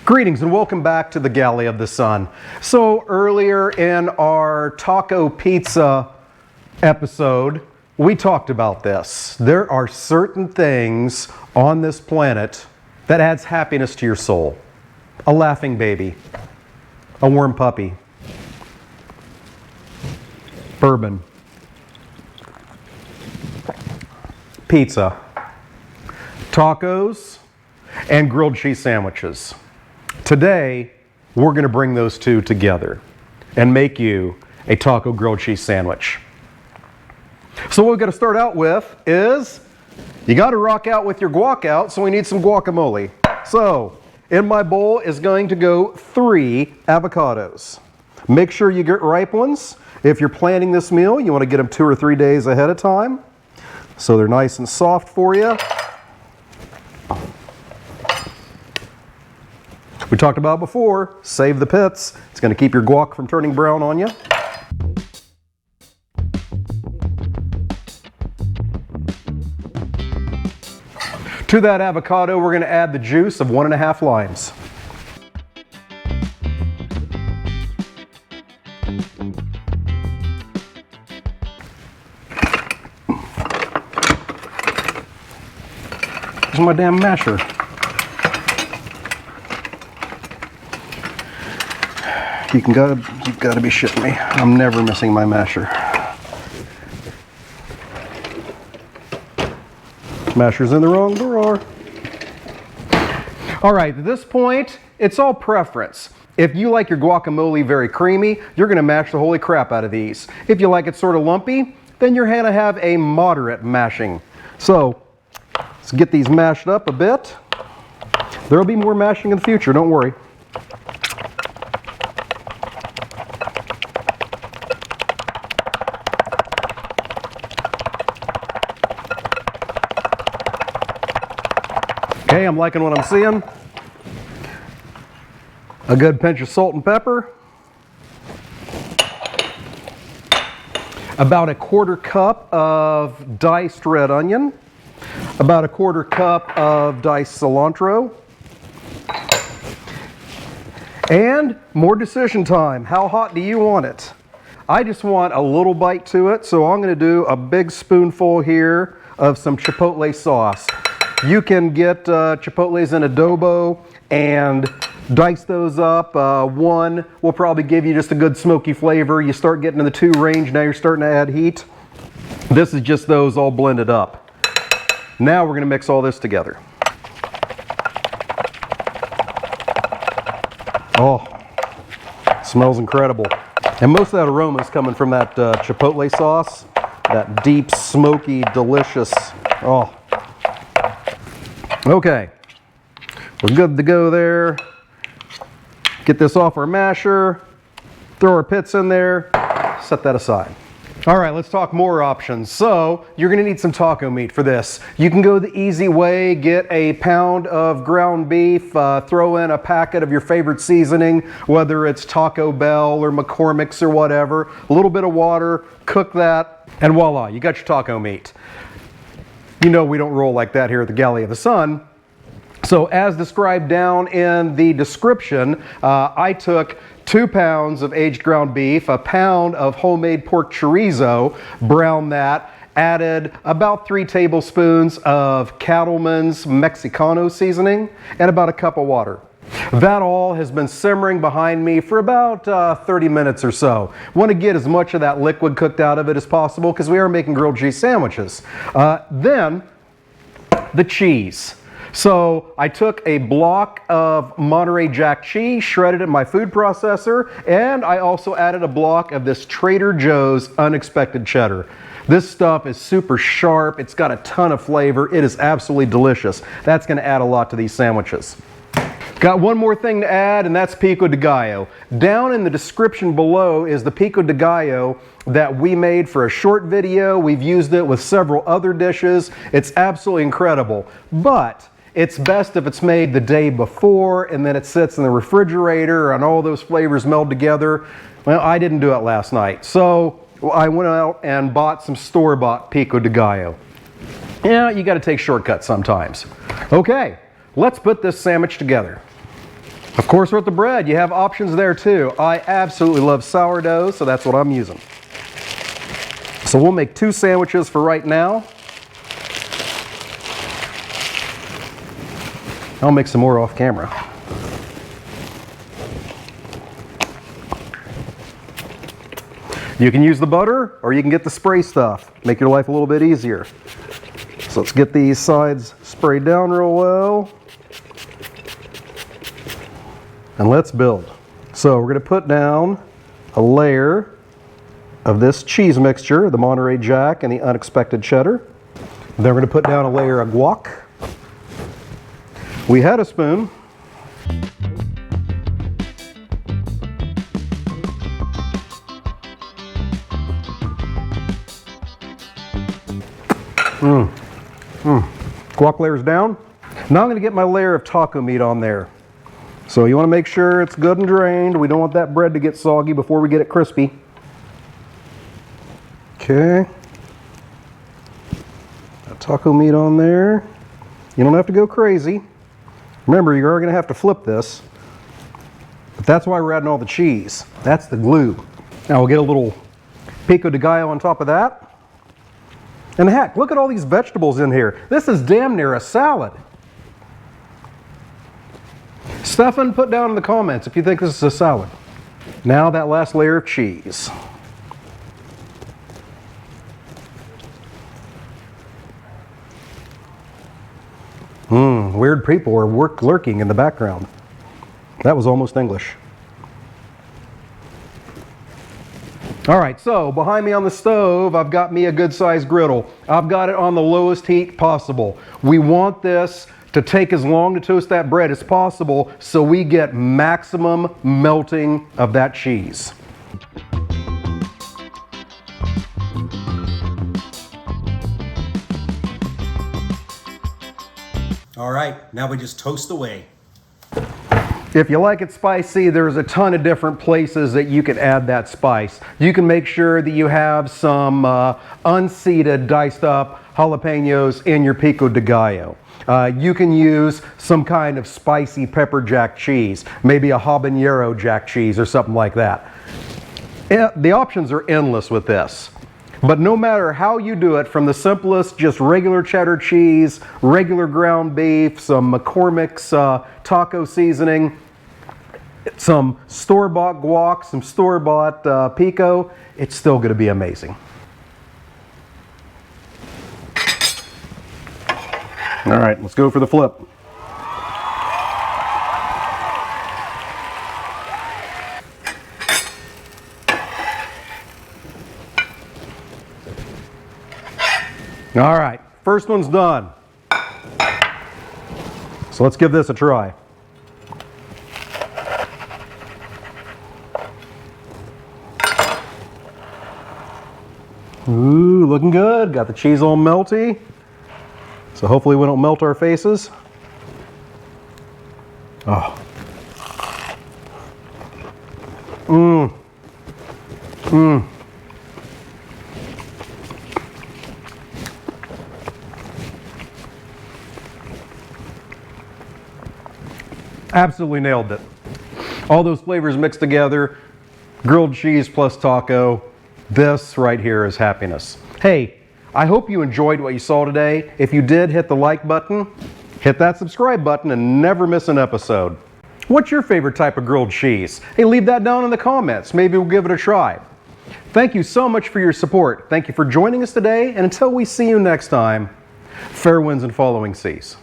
Greetings and welcome back to the Galley of the Sun. So earlier in our taco pizza episode, we talked about this. There are certain things on this planet that adds happiness to your soul. A laughing baby, a warm puppy, bourbon, pizza, tacos, and grilled cheese sandwiches. Today, we're going to bring those two together and make you a taco grilled cheese sandwich. So what we're going to start out with is, you got to rock out with your guac out, so we need some guacamole. So, in my bowl is going to go 3 avocados. Make sure you get ripe ones. If you're planning this meal, you want to get them 2 or 3 days ahead of time, so they're nice and soft for you. We talked about before, save the pits. It's going to keep your guac from turning brown on you. To that avocado, we're going to add the juice of 1½ limes. Here's my damn masher. You've got to be shitting me. I'm never missing my masher. Masher's in the wrong drawer. All right, at this point, it's all preference. If you like your guacamole very creamy, you're going to mash the holy crap out of these. If you like it sort of lumpy, then you're going to have a moderate mashing. So, let's get these mashed up a bit. There'll be more mashing in the future, don't worry. Okay, I'm liking what I'm seeing. A good pinch of salt and pepper. About a 1/4 cup of diced red onion. About a 1/4 cup of diced cilantro. And more decision time. How hot do you want it? I just want a little bite to it, so I'm going to do a big spoonful here of some chipotle sauce. You can get chipotles in adobo and dice those up. One will probably give you just a good smoky flavor. You start getting in the 2 range, now you're starting to add heat. This is just those all blended up. Now we're going to mix all this together. Oh, smells incredible. And most of that aroma is coming from that chipotle sauce. That deep, smoky, delicious, oh. Okay, we're good to go there. Get this off our masher, throw our pits in there, set that aside. All right, let's talk more options. So, you're gonna need some taco meat for this. You can go the easy way, get a pound of ground beef, throw in a packet of your favorite seasoning, whether it's Taco Bell or McCormick's or whatever, a little bit of water, cook that, and voila, you got your taco meat. You know we don't roll like that here at the Galley of the Sun. So as described down in the description, I took 2 pounds of aged ground beef, a pound of homemade pork chorizo, browned that, added about 3 tablespoons of Cattleman's Mexicano seasoning, and about a cup of water. That all has been simmering behind me for about 30 minutes or so. Want to get as much of that liquid cooked out of it as possible because we are making grilled cheese sandwiches. Then, the cheese. So I took a block of Monterey Jack cheese, shredded it in my food processor, and I also added a block of this Trader Joe's Unexpected Cheddar. This stuff is super sharp, it's got a ton of flavor, it is absolutely delicious. That's going to add a lot to these sandwiches. Got one more thing to add, and that's Pico De Gallo. Down in the description below is the Pico De Gallo that we made for a short video. We've used it with several other dishes. It's absolutely incredible. But it's best if it's made the day before and then it sits in the refrigerator and all those flavors meld together. Well, I didn't do it last night. So I went out and bought some store-bought Pico De Gallo. Yeah, you got to take shortcuts sometimes. Okay, let's put this sandwich together. Of course, with the bread, you have options there too. I absolutely love sourdough, so that's what I'm using. So we'll make 2 sandwiches for right now. I'll make some more off camera. You can use the butter or you can get the spray stuff. Make your life a little bit easier. So let's get these sides sprayed down real well. And let's build. So we're going to put down a layer of this cheese mixture, the Monterey Jack and the unexpected cheddar. Then we're going to put down a layer of guac. We had a spoon. Guac layer's down. Now I'm going to get my layer of taco meat on there. So you want to make sure it's good and drained. We don't want that bread to get soggy before we get it crispy. Okay. Got taco meat on there. You don't have to go crazy. Remember, you are going to have to flip this. But that's why we're adding all the cheese. That's the glue. Now we'll get a little Pico De Gallo on top of that. And heck, look at all these vegetables in here. This is damn near a salad. Stefan, put down in the comments if you think this is a salad. Now that last layer of cheese. Weird people are lurking in the background. That was almost English. All right, so behind me on the stove, I've got me a good sized griddle. I've got it on the lowest heat possible. We want this to take as long to toast that bread as possible so we get maximum melting of that cheese. All right, now we just toast away. If you like it spicy, there's a ton of different places that you can add that spice. You can make sure that you have some unseeded, diced up jalapenos in your Pico De Gallo. You can use some kind of spicy pepper jack cheese, maybe a habanero jack cheese or something like that. The options are endless with this. But no matter how you do it, from the simplest, just regular cheddar cheese, regular ground beef, some McCormick's taco seasoning, some store-bought guac, some store-bought pico, it's still going to be amazing. All right, let's go for the flip. All right, first one's done. So let's give this a try. Ooh, looking good. Got the cheese all melty. So hopefully we don't melt our faces. Oh. Absolutely nailed it. All those flavors mixed together, grilled cheese plus taco. This right here is happiness. Hey, I hope you enjoyed what you saw today. If you did, hit the like button, hit that subscribe button, and never miss an episode. What's your favorite type of grilled cheese? Hey, leave that down in the comments. Maybe we'll give it a try. Thank you so much for your support. Thank you for joining us today, and until we see you next time, fair winds and following seas.